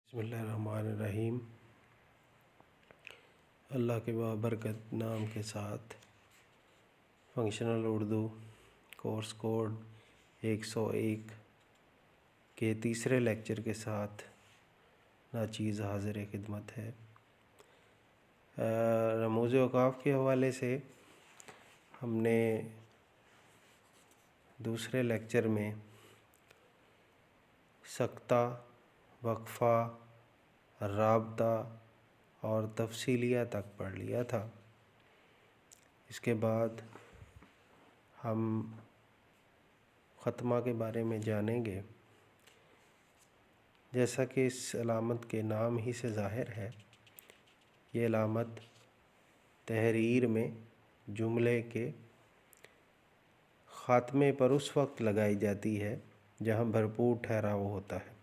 بسم اللہ الرحمن الرحیم۔ اللہ کے بابرکت نام کے ساتھ فنکشنل اردو کورس کوڈ 101 کے تیسرے لیکچر کے ساتھ ناچیز حاضر خدمت ہے۔ رموز اوقاف کے حوالے سے ہم نے دوسرے لیکچر میں سکتہ، وقفہ، رابطہ اور تفصیلیہ تک پڑھ لیا تھا۔ اس کے بعد ہم ختمہ کے بارے میں جانیں گے۔ جیسا کہ اس علامت کے نام ہی سے ظاہر ہے، یہ علامت تحریر میں جملے کے خاتمے پر اس وقت لگائی جاتی ہے جہاں بھرپور ٹھہراؤ ہوتا ہے۔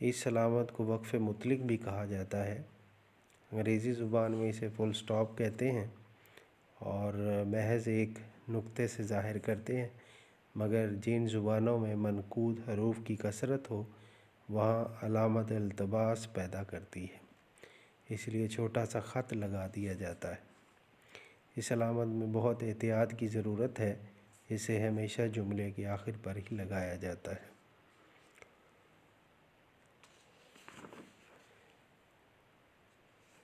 اس علامت کو وقف مطلق بھی کہا جاتا ہے۔ انگریزی زبان میں اسے فل سٹاپ کہتے ہیں اور محض ایک نقطے سے ظاہر کرتے ہیں، مگر جن زبانوں میں منقوط حروف کی کثرت ہو وہاں علامت التباس پیدا کرتی ہے، اس لیے چھوٹا سا خط لگا دیا جاتا ہے۔ اس علامت میں بہت احتیاط کی ضرورت ہے، اسے ہمیشہ جملے کے آخر پر ہی لگایا جاتا ہے۔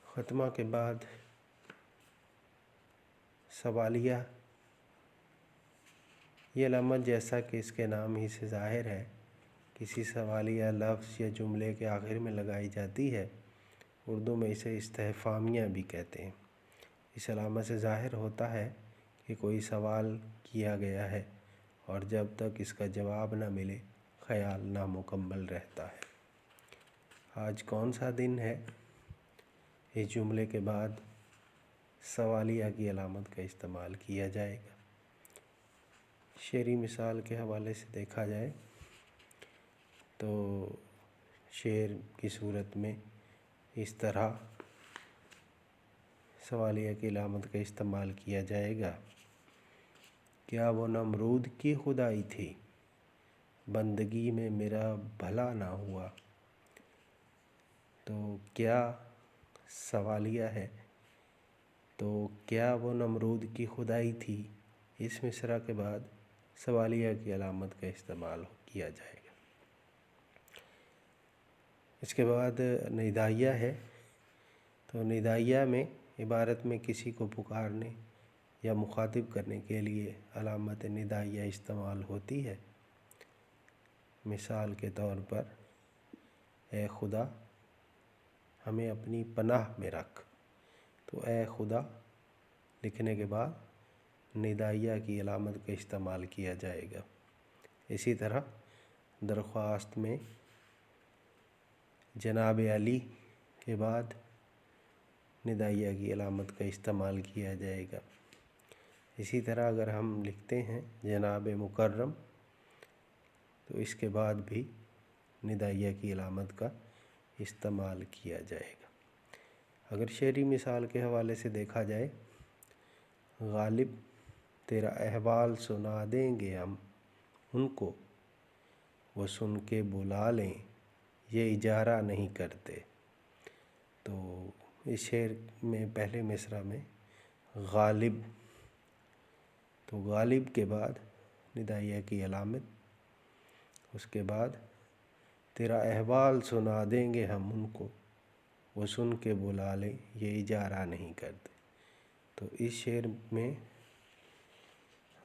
ختمہ کے بعد سوالیہ، یہ علامت جیسا کہ اس کے نام ہی سے ظاہر ہے کسی سوالیہ لفظ یا جملے کے آخر میں لگائی جاتی ہے۔ اردو میں اسے استفہامیہ بھی کہتے ہیں۔ اس علامت سے ظاہر ہوتا ہے کہ کوئی سوال کیا گیا ہے اور جب تک اس کا جواب نہ ملے خیال نامکمل رہتا ہے۔ آج کون سا دن ہے؟ اس جملے کے بعد سوالیہ کی علامت کا استعمال کیا جائے گا۔ شعری مثال کے حوالے سے دیکھا جائے تو شعر کی صورت میں اس طرح سوالیہ کی علامت کا استعمال کیا جائے گا: کیا وہ نمرود کی خدائی تھی، بندگی میں میرا بھلا نہ ہوا؟ تو کیا سوالیہ ہے، تو کیا وہ نمرود کی خدائی تھی، اس مصرع کے بعد سوالیہ کی علامت کا استعمال کیا جائے گا۔ اس کے بعد ندائیہ ہے، تو ندائیہ میں عبارت میں کسی کو پکارنے یا مخاطب کرنے کے لیے علامت ندائیہ استعمال ہوتی ہے۔ مثال کے طور پر اے خدا ہمیں اپنی پناہ میں رکھ، تو اے خدا لکھنے کے بعد ندائیہ کی علامت کا استعمال کیا جائے گا۔ اسی طرح درخواست میں جناب علی کے بعد ندائیہ کی علامت کا استعمال کیا جائے گا۔ اسی طرح اگر ہم لکھتے ہیں جناب مکرم، تو اس کے بعد بھی ندائیہ کی علامت کا استعمال کیا جائے گا۔ اگر شعری مثال کے حوالے سے دیکھا جائے: غالب تیرا احوال سنا دیں گے ہم ان کو، وہ سن کے بلا لیں یہ اجارہ نہیں کرتے۔ تو اس شعر میں پہلے مصرع میں غالب، تو غالب کے بعد ندائیہ کی علامت، اس کے بعد تیرا احوال سنا دیں گے ہم ان کو، وہ سن کے بلا لیں یہ اجارہ نہیں کرتے۔ تو اس شعر میں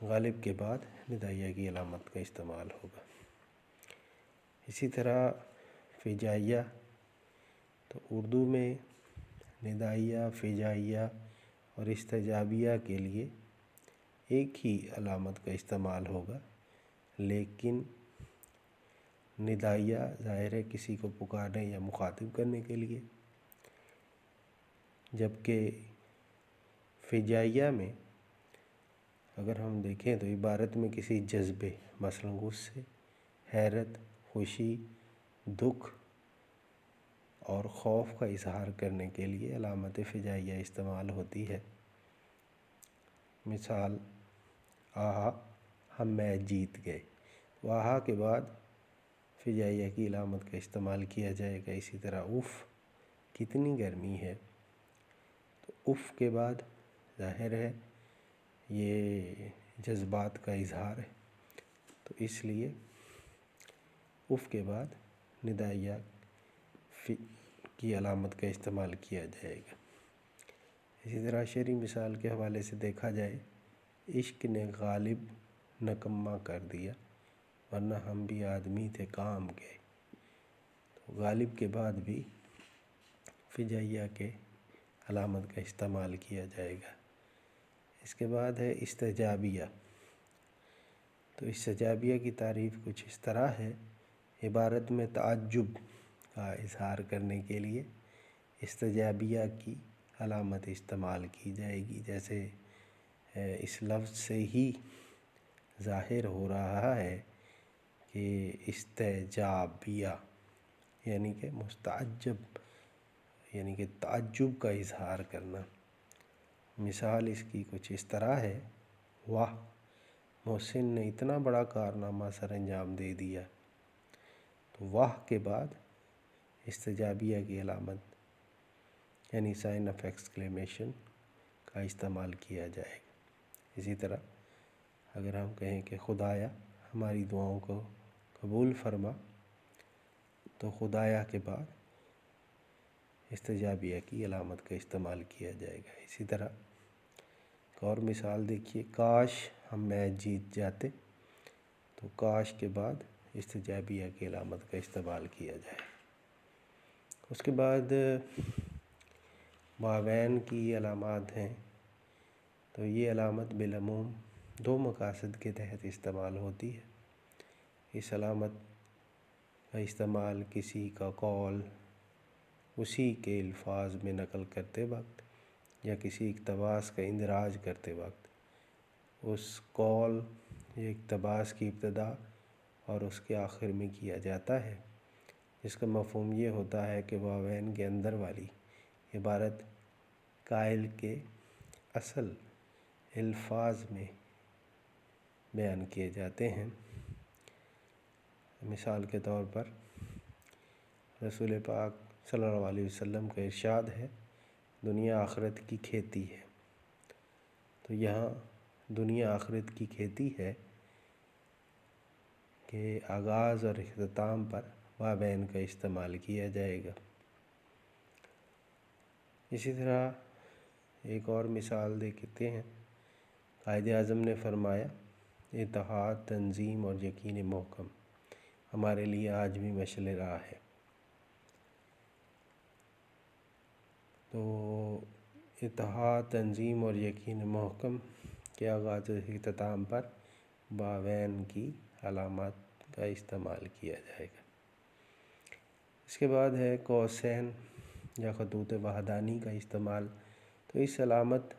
غالب کے بعد ندائیہ کی علامت کا استعمال ہوگا۔ اسی طرح فجائیہ، تو اردو میں ندائیہ، فجائیہ اور استجابیہ کے لیے ایک ہی علامت کا استعمال ہوگا، لیکن ندائیہ ظاہر ہے کسی کو پکارنے یا مخاطب کرنے کے لیے، جبکہ فجائیہ میں اگر ہم دیکھیں تو عبارت میں کسی جذبے مثلا غصے، حیرت، خوشی، دکھ اور خوف کا اظہار کرنے کے لیے علامت فجائیہ استعمال ہوتی ہے۔ مثال آہا ہم میچ جیت گئے، تو آہا کے بعد فجائیہ کی علامت کا استعمال کیا جائے گا۔ اسی طرح اف، کتنی گرمی ہے، تو اف کے بعد ظاہر ہے یہ جذبات کا اظہار ہے، تو اس لیے اف کے بعد ندائیہ کی علامت کا استعمال کیا جائے گا۔ اسی طرح شعری مثال کے حوالے سے دیکھا جائے، عشق نے غالب نکما کر دیا، ورنہ ہم بھی آدمی تھے کام کے۔ تو غالب کے بعد بھی فجائیہ کے علامت کا استعمال کیا جائے گا۔ اس کے بعد ہے استجابیہ۔ تو استجابیہ کی تعریف کچھ اس طرح ہے، عبارت میں تعجب کا اظہار کرنے کے لیے استجابیہ کی علامت استعمال کی جائے گی۔ جیسے اس لفظ سے ہی ظاہر ہو رہا ہے کہ استجابیہ یعنی کہ مستعجب، یعنی کہ تعجب کا اظہار کرنا۔ مثال اس کی کچھ اس طرح ہے، واہ محسن نے اتنا بڑا کارنامہ سر انجام دے دیا۔ تو واہ کے بعد استجابیہ کی علامت یعنی سائن آف ایکسکلیمیشن کا استعمال کیا جائے گا۔ اسی طرح اگر ہم کہیں کہ خدایا ہماری دعاؤں کو قبول فرما، تو خدایا کے بعد استجابیہ کی علامت کا استعمال کیا جائے گا۔ اسی طرح ایک اور مثال دیکھیے، کاش ہم میچ جیت جاتے، تو کاش کے بعد استجابیہ کی علامت کا استعمال کیا جائے۔ اس کے بعد واوین کی علامات ہیں، تو یہ علامت بالعموم دو مقاصد کے تحت استعمال ہوتی ہے۔ اس علامت کا استعمال کسی کا قول اسی کے الفاظ میں نقل کرتے وقت یا کسی اقتباس کا اندراج کرتے وقت اس قول یا اقتباس کی ابتدا اور اس کے آخر میں کیا جاتا ہے، جس کا مفہوم یہ ہوتا ہے کہ واوین کے اندر والی عبارت قائل کے اصل الفاظ میں بیان کیے جاتے ہیں۔ مثال کے طور پر رسول پاک صلی اللہ علیہ وسلم کا ارشاد ہے، دنیا آخرت کی کھیتی ہے۔ تو یہاں دنیا آخرت کی کھیتی ہے کہ آغاز اور اختتام پر واوین کا استعمال کیا جائے گا۔ اسی طرح ایک اور مثال دیکھتے ہیں، قائد اعظم نے فرمایا، اتحاد، تنظیم اور یقین محکم ہمارے لیے آج بھی مشعل راہ ہے۔ تو اتحاد، تنظیم اور یقین محکم کے آغاز و اختتام پر واوین کی علامات کا استعمال کیا جائے گا۔ اس کے بعد ہے قوسین یا خطوط وحدانی کا استعمال۔ تو اس علامت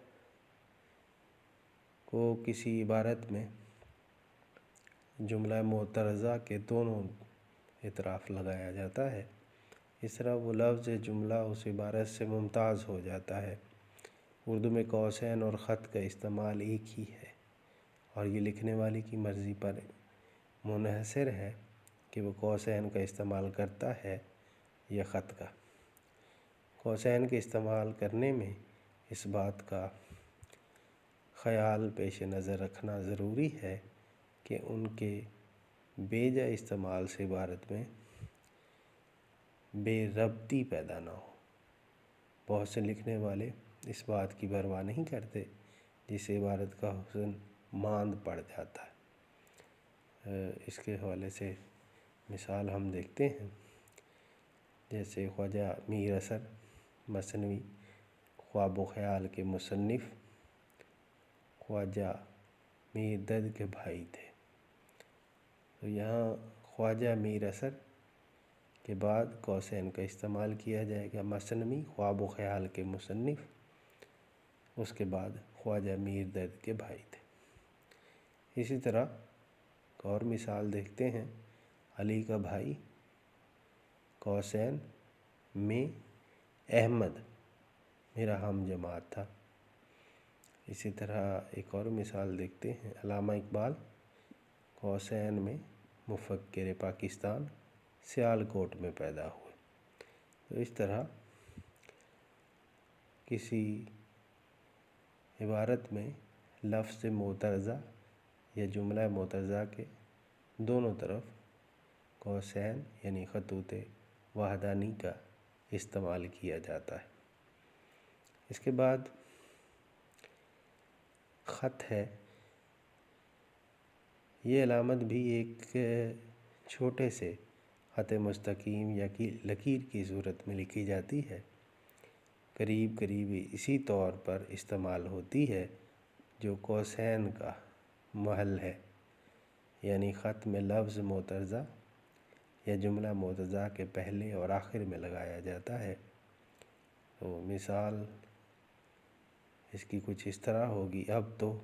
کو کسی عبارت میں جملہ معترضہ کے دونوں اطراف لگایا جاتا ہے، اس طرح وہ لفظ جملہ اس عبارت سے ممتاز ہو جاتا ہے۔ اردو میں قوسین اور خط کا استعمال ایک ہی ہے، اور یہ لکھنے والے کی مرضی پر منحصر ہے کہ وہ قوسین کا استعمال کرتا ہے یا خط کا۔ قوسین کے استعمال کرنے میں اس بات کا خیال پیش نظر رکھنا ضروری ہے کہ ان کے بے جا استعمال سے عبارت میں بے ربطی پیدا نہ ہو۔ بہت سے لکھنے والے اس بات کی پرواہ نہیں کرتے، جس سے عبارت کا حسن ماند پڑ جاتا ہے۔ اس کے حوالے سے مثال ہم دیکھتے ہیں، جیسے خواجہ میر اثر مثنوی خواب و خیال کے مصنف خواجہ میر دد کے بھائی تھے۔ تو یہاں خواجہ میر اثر کے بعد قوسین کا استعمال کیا جائے گا، مثنوی خواب و خیال کے مصنف، اس کے بعد خواجہ میر دد کے بھائی تھے۔ اسی طرح ایک اور مثال دیکھتے ہیں، علی کا بھائی قوسین میں احمد میرا ہم جماعت تھا۔ اسی طرح ایک اور مثال دیکھتے ہیں، علامہ اقبال قوسین میں مفکر پاکستان سیالکوٹ میں پیدا ہوئے۔ تو اس طرح کسی عبارت میں لفظ معترضہ یا جملہ معترضہ کے دونوں طرف قوسین یعنی خطوط وحدانی کا استعمال کیا جاتا ہے۔ اس کے بعد خط ہے۔ یہ علامت بھی ایک چھوٹے سے خط مستقیم یا لکیر کی صورت میں لکھی جاتی ہے۔ قریب اسی طور پر استعمال ہوتی ہے جو قوسین کا محل ہے، یعنی خط میں لفظ معترضہ یا جملہ معترضہ کے پہلے اور آخر میں لگایا جاتا ہے۔ تو مثال اس کی کچھ اس طرح ہوگی: اب تو